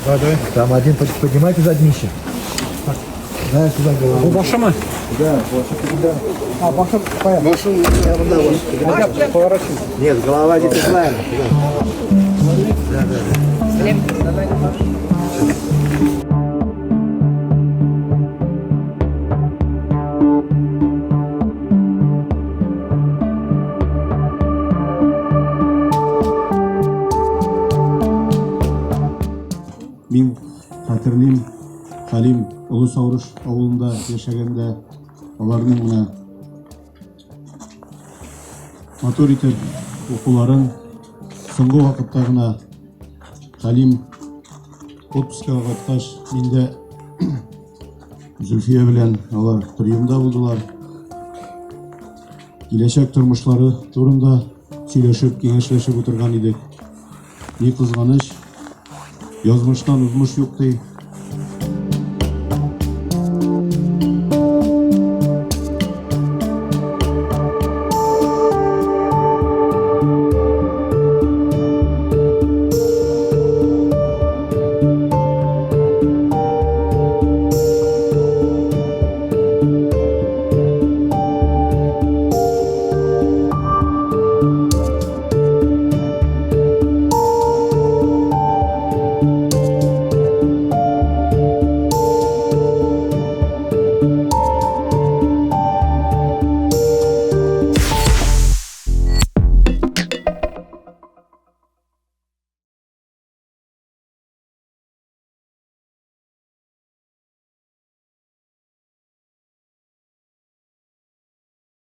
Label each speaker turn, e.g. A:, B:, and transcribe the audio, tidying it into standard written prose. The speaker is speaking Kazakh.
A: Давай.
B: Там один поднимайте за днище. Да, сюда голову.
A: Bu başı mı?
B: Да, вот да.
A: Ha başı koyalım.
B: Başım yanında var.
A: Paylaşın.
B: Нет, голова где-то правильно.
C: Мен хатırlayым Халим Ұлы Саурыш ауылында жашаганда олардың мына моторика оқуларын соңғы уақытта ғана Халим отпускаға қатқаш менде Зүлфия белән алар приемда булдылар. Киләчәк тормышлары турында сөйләшеп, киңәшләшеп утырган идек. Ни кызганыч, язмыштан узмыш юк ди.